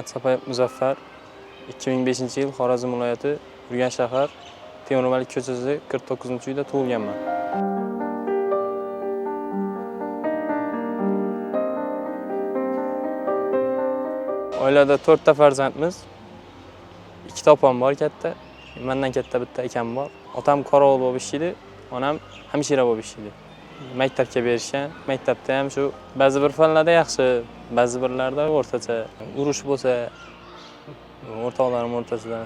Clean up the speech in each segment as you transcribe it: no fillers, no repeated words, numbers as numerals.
Sapayev Muzaffar 2005-yil Xorazm viloyati Urganch shahar Temurmalik ko'chasi 49-uyda tug'ilganman. Oilada 4 ta farzandmiz. 2 ta opam bor katta. Mendan katta bitta akam bor. Otam qorovul bo'lib ishlaydi, onam hamshira bo'lib ishlaydi. Maktabga berishgan. Maktabda ham shu ba'zi bir fanlarda yaxshi, ba'zi birlarda o'rtacha. Urush bo'lsa, o'rtoqlarim o'rtasida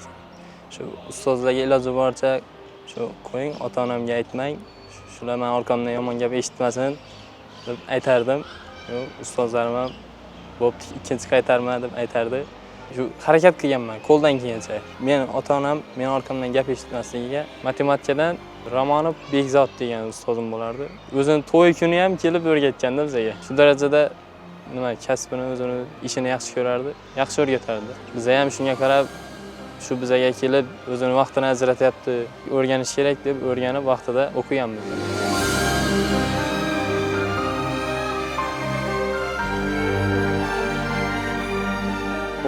shu ustozlarga iloji boricha shu qo'ying, ota-onamga aytmang, shular men orqamdan yomon gap eshitmasin deb aytardim. Ustozlarim ham bo'pti, ikkinchi qaytarma deb aytardi. Shu harakat qilganman qo'ldan kelgancha. Men ota-onam men orqamdan gap eshitmasligiga matematikadan Romanov Bekzod degan ustozim bo'lardi. O'zini to'y kuni ham kelib o'rgatgandi bizga. Shu darajada kasbini, o'zini ishini yaxshi ko'rardi, yaxshi o'rgatardi. Biz ham shunga qarab shu bizaga kelib o'zini vaqtini ajratyapti, o'rganish kerak deb o'rganib vaqtida o'qiganmiz.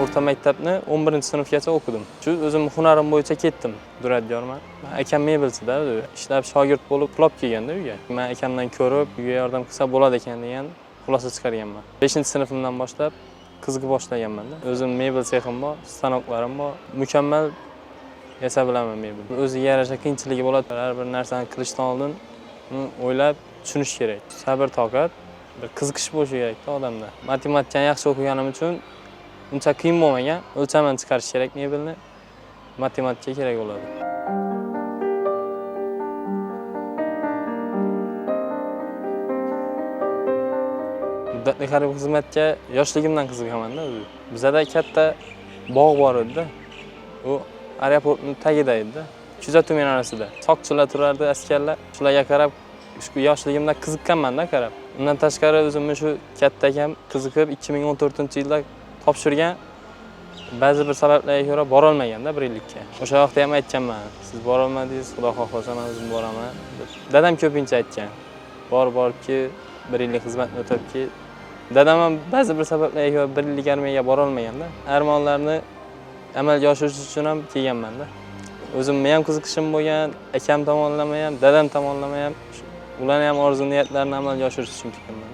O'rta maktabni 11-sinfgacha o'qidim. Shu o'zim hunarim bo'yicha ketdim, duradyorman. Akam mebelchida, ishlab shogird bo'lib pulab kelganda uyga. Men akamdan ko'rib, uyga yordam qilsa bo'ladi ekan degan xulosa chiqarganman. 5-sinfimdan boshlab qiziqib boshlaganman-da. O'zim mebel sexim bor, stanoklarim bor. Mukammal yasa bilaman mebel. O'ziga yarasha qiyinchiligi bo'ladi. Har bir narsani qilishdan oldin o'ylab tushunish kerak. Sabr, toqat, bir qiziqish bo'lishi kerak-da odamda. Matematikani yaxshi o'qiganim uchun uncha qiyin bo'lmagan. O'lchaman chiqarish kerak mebelni. Matematika kerak bo'ladi. Muddatli harbiy xizmatga yoshligimdan qiziqaman-da o'zi. Bizda katta bog' bor edi-da. U aeroportning tagida edi-da. Kuzatuv minorasida. Soqchilar turardi, askarlar. Shularga qarab, shu yoshligimda qiziqqanman-da qarab. Undan tashqari o'zimni shu katta akam qiziqib 2014-yilda topshirgan. Ba'zi bir sabablarga ko'ra bora olmagan-da 1 yillikka. O'sha vaqtda ham aytganman, siz bora olmadingiz, xudo xohlasa men o'zim boraman deb. Dadam ko'pincha aytgan. Borki 1 yillik xizmatni o'tabki, dadam ham ba'zi bir sabablarga ko'ra 1 yillik armiyaga bora olmagan-da. Armonlarni amalga oshirish uchun ham kelganman-da. O'zimni ham qiziqishim bo'lgan, akam tomonlama ham, dadam tomonlama ham ularning ham orzu niyatlarini amalga oshirish uchun kelganman.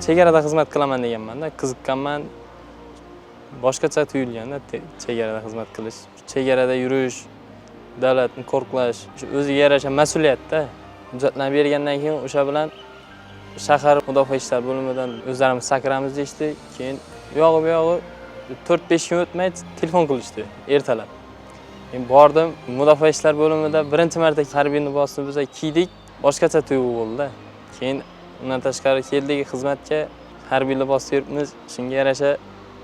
Chegarada xizmat qilaman deganman-da, qiziqqanman. Boshqacha tuyulgan-da chegarada xizmat qilish. Chegarada yurish, davlatni qo'riqlash, o'ziga yarasha mas'uliyat-da. Hujjatlarni bergandan keyin o'sha bilan shahar mudofaa ishlari bo'limidan o'zlarimiz sakramiz deyishdi. Keyin bu yog'i 4-5 kun o'tmay telefon qilishdi ertalab. Men bordim, mudofaa ishlari bo'limida birinchi marta harbiy libosni biz kiydik, boshqacha tuyg'u bo'ldi-da. Keyin undan tashqari keldik xizmatga, harbiy libosda yuribmiz. Shunga yarasha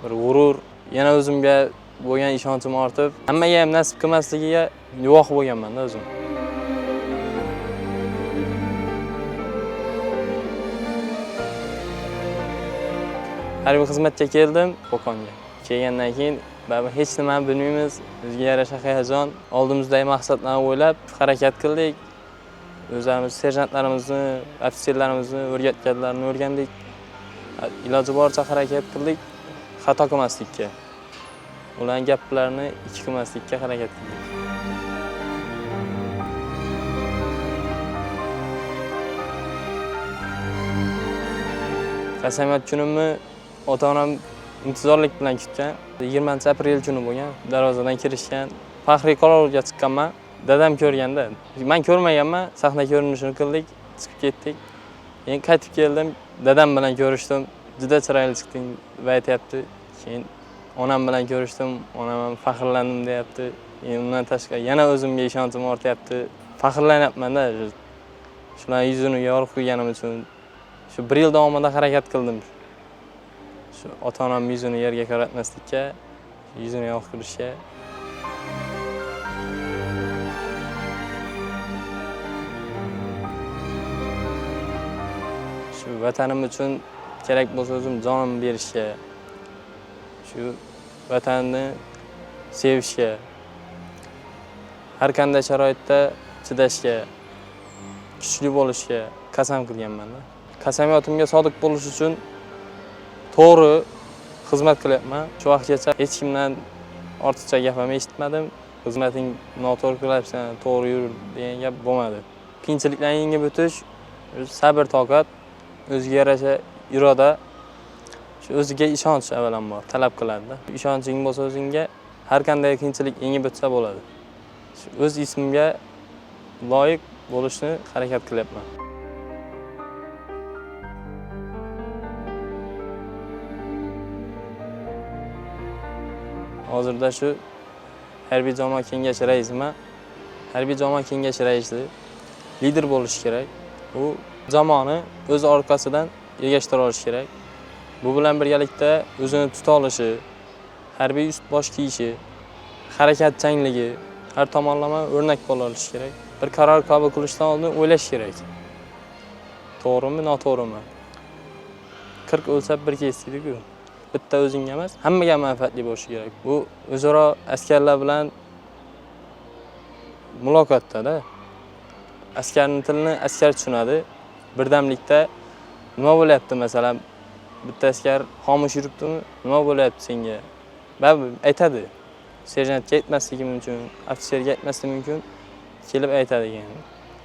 bir g'urur, yana o'zimga bo'lgan ishonchim ortib, hammaga ham nasib qilmasligiga guvoh bo'lganman-da o'zim. Harbiy xizmatga keldim, Qo'qonga. Kelgandan keyin baribir hech nimani bilmaymiz, o'ziga yarasha hayajon, oldimizdagi maqsadlarni o'ylab harakat qildik. O'zimiz serjantlarimizni, ofitserlarimizni o'rgatganlarini o'rgandik. Iloji boricha harakat qildik, xato qilmaslikka. Ularning gaplarini ikki qilmaslikka harakat qildik. Qasamyod kunimni ota-onam intizorlik bilan kutgan. 20-aprel kuni bo'lgan. Darvozadan kirishgan. Faxriy qarovulga chiqqanman. Dadam ko'rganda, men ko'rmaganman, sahna ko'rinishini qildik, chiqib ketdik. Keyin qaytib keldim, dadam bilan ko'rishdim. Juda chiroyli chiqding deb aytayapti. Keyin onam bilan ko'rishdim, onam ham faxrlandim deyapti. Undan tashqari yana o'zimga ishonchim ortyapti. Faxrlanyapman-da. Shularning yuzini yorib qo'yganim uchun shu 1 yil davomida harakat qildim. Shu ota-onam yuzini yerga qaratmaslikka, yuzini yorib qo'yishga. Shu vatanim uchun kerak bo'lsa o'zim jonimni berishga, shu vatanni sevishga, har qanday sharoitda chidashga, kuchli bo'lishga qasam qilganman-da. Qasamiyatimga sodiq bo'lish uchun to'g'ri xizmat qilyapman. Shu vaqtgacha hech kimdan ortiqcha gap ham eshitmadim. Xizmating noto'g'ri qilyapsan, to'g'ri yur degan gap bo'lmadi. Qiyinchiliklarni yengib o'tish, sabr, toqat, o'ziga yarasha iroda, shu o'ziga ishonch avvalambor talab qiladi-da. Ishonching bo'lsa o'zingga, har qanday qiyinchilik yengib o'tsa bo'ladi. Shu o'z ismimga loyiq bo'lishni harakat qilyapman. Hozirda shu harbiy jamoa kengashi raisiman. Harbiy jamoa kengashi raisi lider bo'lish kerak. U jamoani o'z orqasidan ergashtira olish kerak. Bu bilan birgalikda o'zini tuta olishi, harbiy ust-bosh kiyishi, harakatchanligi, har tomonlama o'rnak bo'la olish kerak. Bir qaror qabul qilishdan oldin o'ylash kerak. To'g'rimi, noto'g'rimi? 40 o'lsa bir kesdik-ku. Bitta o'zingga emas, hammaga manfaatli bo'lishi kerak. Bu o'zaro askarlar bilan muloqotda-da. Askarning tilini askar tushunadi. Birdamlikda nima bo'lyapti, masalan, bitta askar xomush yuribdimi, nima bo'lyapti senga? Baribir aytadi. Serjantga aytmasligi mumkin, ofitserga aytmasligi mumkin, kelib aytadi ekan.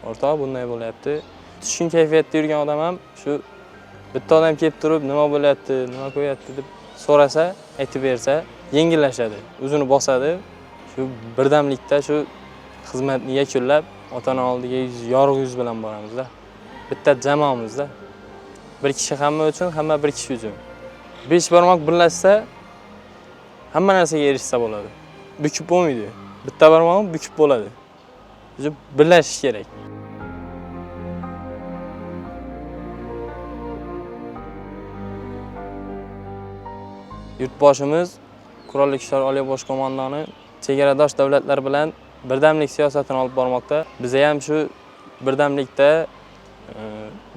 O'rtoq, bunday bo'lyapti. Tushkun kayfiyatda yurgan odam ham shu bitta odam kelib turib, nima bo'lyapti, nima qo'yapti deb so'rasa, aytib bersa, yengillashadi, o'zini bosadi. Shu birdamlikda shu xizmatni yakunlab, ota-ona oldiga yorug' yuz bilan boramiz-da. Bitta jamoamizda. Bir kishi hamma uchun, hamma bir kishi uchun. 5 barmoq birlashsa, hamma narsaga erishsa bo'ladi. Bukib bo'lmaydi. Bitta barmoq bukib bo'ladi. O'zi birlashish kerak. Yurtboshimiz Qurolli Kuchlar Oliy bosh qo'mondoni chegaradosh davlatlar bilan birdamlik siyosatini olib bormoqda. Biz ham shu birdamlikda,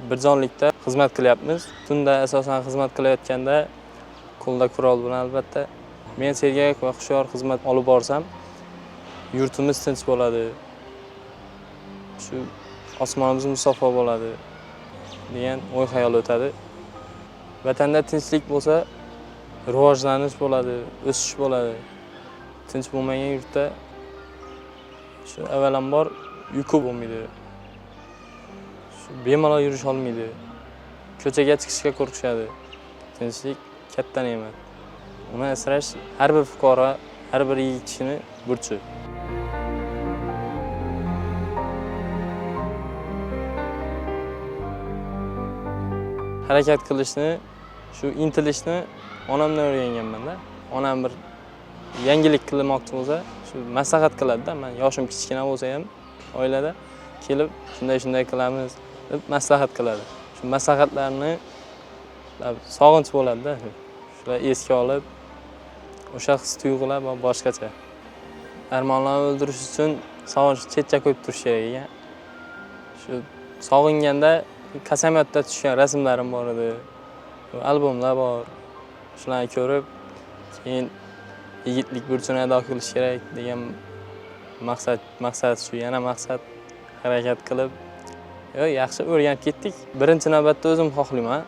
birjonlikda xizmat qilyapmiz. Tunda asosan xizmat qilayotganda qo'lda qurol bilan albatta men sergak va hushyor xizmat olib borsam, yurtimiz tinch bo'ladi. Shu osmonimiz musaffo bo'ladi degan o'y xayol o'tadi. Vatanda tinchlik bo'lsa, rivojlanish bo'ladi, o'sish bo'ladi. Tinch bo'lmagan yurtda shu avvalambor uyqu bo'lmaydi. Shu bemalol yurish olmaydi. Ko'chaga chiqishga qo'rqishadi. Tinchlik katta ne'mat. Uni asrash har bir fuqaro, har bir yigit kishining burchi. Harakat qilishni, shu intilishni onamdan o'rganganman-da. Onam bir yangilik qilmoqchi bo'lsa, shu maslahat qiladi-da. Men yoshim kichkina bo'lsa ham oilada kelib shunday qilamiz deb maslahat qiladi. Shu maslahatlarni sog'inch bo'ladi-da. Shular esga olib, o'sha his-tuyg'ular boshqacha. Armonlarni o'ldirish uchun sog'inchni chetga qo'yib turish kerak ekan. Shu sog'inganda qasamyodda tushgan rasmlarim bor edi. Albomlar bor. Shularni ko'rib, keyin yigitlik burchini ado qilish kerak degan maqsad shu, yana maqsad harakat qilib, yaxshi o'rganib ketdik. Birinchi navbatda o'zim xohlayman.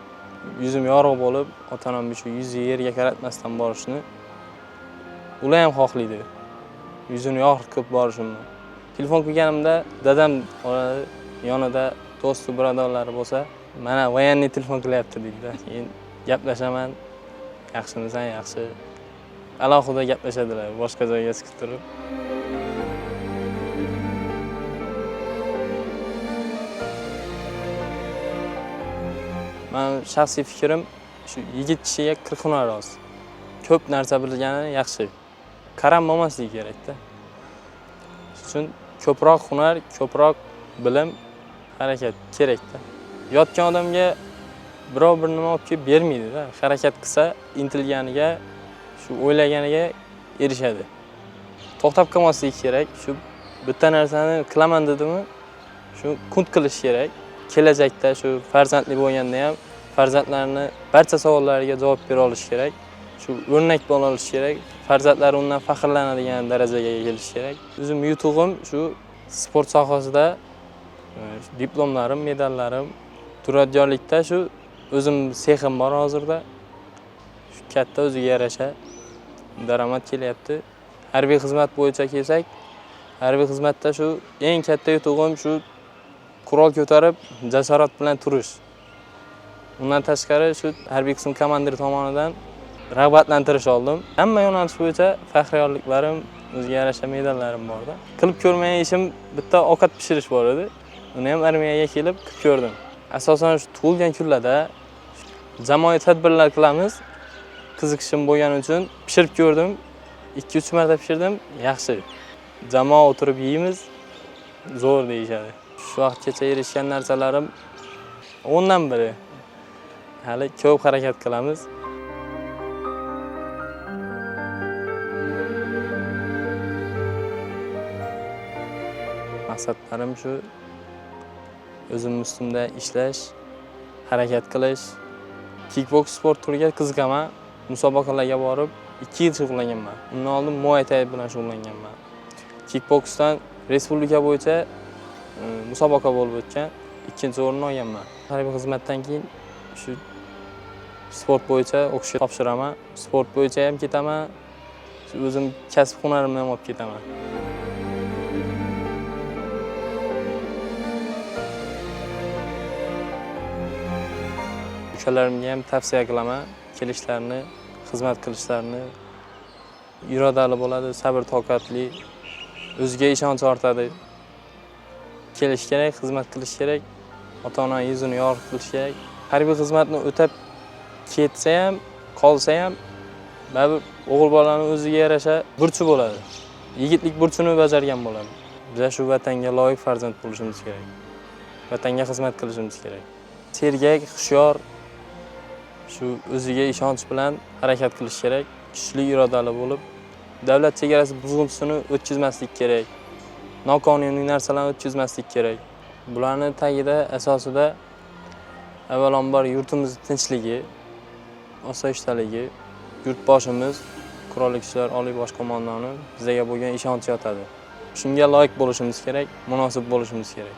Yuzim yorug' bo'lib, ota-onam shu yuzi yerga qaratmasdan borishni. Ular ham xohlaydi. Yuzini yorug' qilib borishimni. Telefon qilganimda dadam yonida do'sti, birodarlari bo'lsa, mana voyanniy telefon qilyapti deydi-da. Keyin gaplashaman. Yaxshimisan, yaxshi. Alohida gaplashadilar, boshqa joyga chiqib turib. Men shaxsiy fikrim, shu yigit kishiga 40 hunar oz. Ko'p narsa bilgani yaxshi. Qaram bo'lmasligi kerak-da. Shuning uchun ko'proq hunar, ko'proq bilim, harakat kerak-da. Yotgan odamga birov bir nima olib kelib bermaydi-da. Harakat qilsa, intilganiga, shu o'ylaganiga erishadi. To'xtab qolmasligi kerak. Shu bitta narsani qilaman dedimi, shu kunt qilish kerak. Kelajakda shu farzandli bo'lganda ham farzandlarni barcha savollariga javob bera olish kerak. Shu o'rnak bo'la olish kerak. Farzandlar undan faxrlanadigan darajaga kelish kerak. O'zim yutug'im shu sport sohasida Diplomlarim, medallarim, duradgorlikda shu o'zim sexim bor hozirda. Shu katta o'ziga yarasha daromad kelyapti. Harbiy xizmat bo'yicha kelsak, harbiy xizmatda shu eng katta yutug'im shu qurol ko'tarib jasorat bilan turish. Undan tashqari shu harbiy qism komandiri tomonidan rag'batlantirish oldim. Hamma yo'nalish bo'yicha faxriyorliklarim, o'ziga yarasha medallarim borda. Qilib ko'rmagan ishim bitta ovqat pishirish bor edi. Uni ham armiyaga kelib qilib ko'rdim. Asosan shu tug'ilgan kunlarda jamoaviy tadbirlar qilamiz. Qiziqishim bo'lgani uchun pishirib ko'rdim. 2-3 marta pishirdim, yaxshi. Jamoa o'tirib yeymiz, zo'r deyishadi. Shu vaqtgacha erishgan narsalarim 10 dan biri. Hali ko'p harakat qilamiz. Maqsadlarim shu o'zim ustimda ishlash, harakat qilish. Kickboks sport turiga qiziqaman. Musobaqalarga borib 2 yil shug'ullanganman. Undan oldin Muay Thai bilan shug'ullanganman. Kickboksdan respublika bo'yicha musobaqa bo'lib o'tgan, 2-o'rinni olganman. Harbiy xizmatdan keyin shu sport bo'yicha o'qishga topshiraman. Sport bo'yicha ham ketaman. O'zim kasb hunarimni ham olib ketaman. Ukalarimga ham tavsiya qilaman, kelishlarini, xizmat qilishlarini. Irodali bo'ladi, sabr toqatli, o'ziga ishonch ortadi. Kelish kerak, xizmat qilish kerak, ota-ona yuzini yorug' qilish kerak. Harbiy xizmatni o'tab ketsa ham, qolsa ham, baribir o'g'il bolaning o'ziga yarasha burchi bo'ladi. Yigitlik burchini bajargan bo'ladi. Biz shu vatanga loyiq farzand bo'lishimiz kerak. Vatanga xizmat qilishimiz kerak. Sergak, hushyor, shu o'ziga ishonch bilan harakat qilish kerak. Kuchli, irodali bo'lib, davlat chegarasi buzg'unchisini o'tkazmaslik kerak. Noqonuniy narsalarni o'tkazmaslik kerak. Bularning tagida asosida avvalambor yurtimiz tinchligi, osoyishtaligi, yurtboshimiz, Qurolli Kuchlar Oliy bosh qo'mondoni bizga bo'lgan ishonch yotadi. Shunga loyiq bo'lishimiz kerak, munosib bo'lishimiz kerak.